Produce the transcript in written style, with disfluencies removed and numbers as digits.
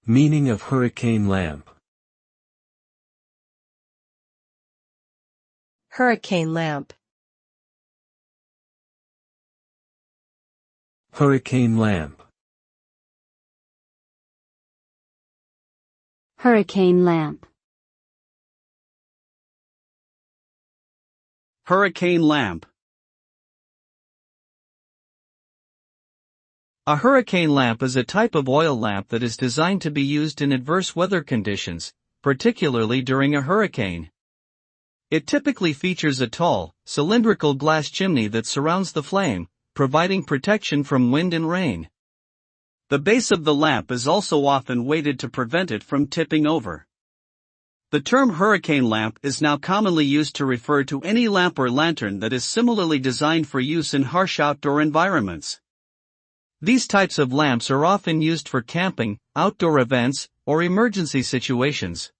Meaning of hurricane lamp. Hurricane lamp. Hurricane lamp. Hurricane lamp. Hurricane lamp. A hurricane lamp is a type of oil lamp that is designed to be used in adverse weather conditions, particularly during a hurricane. It typically features a tall, cylindrical glass chimney that surrounds the flame, providing protection from wind and rain. The base of the lamp is also often weighted to prevent it from tipping over. The term hurricane lamp is now commonly used to refer to any lamp or lantern that is similarly designed for use in harsh outdoor environments. These types of lamps are often used for camping, outdoor events, or emergency situations.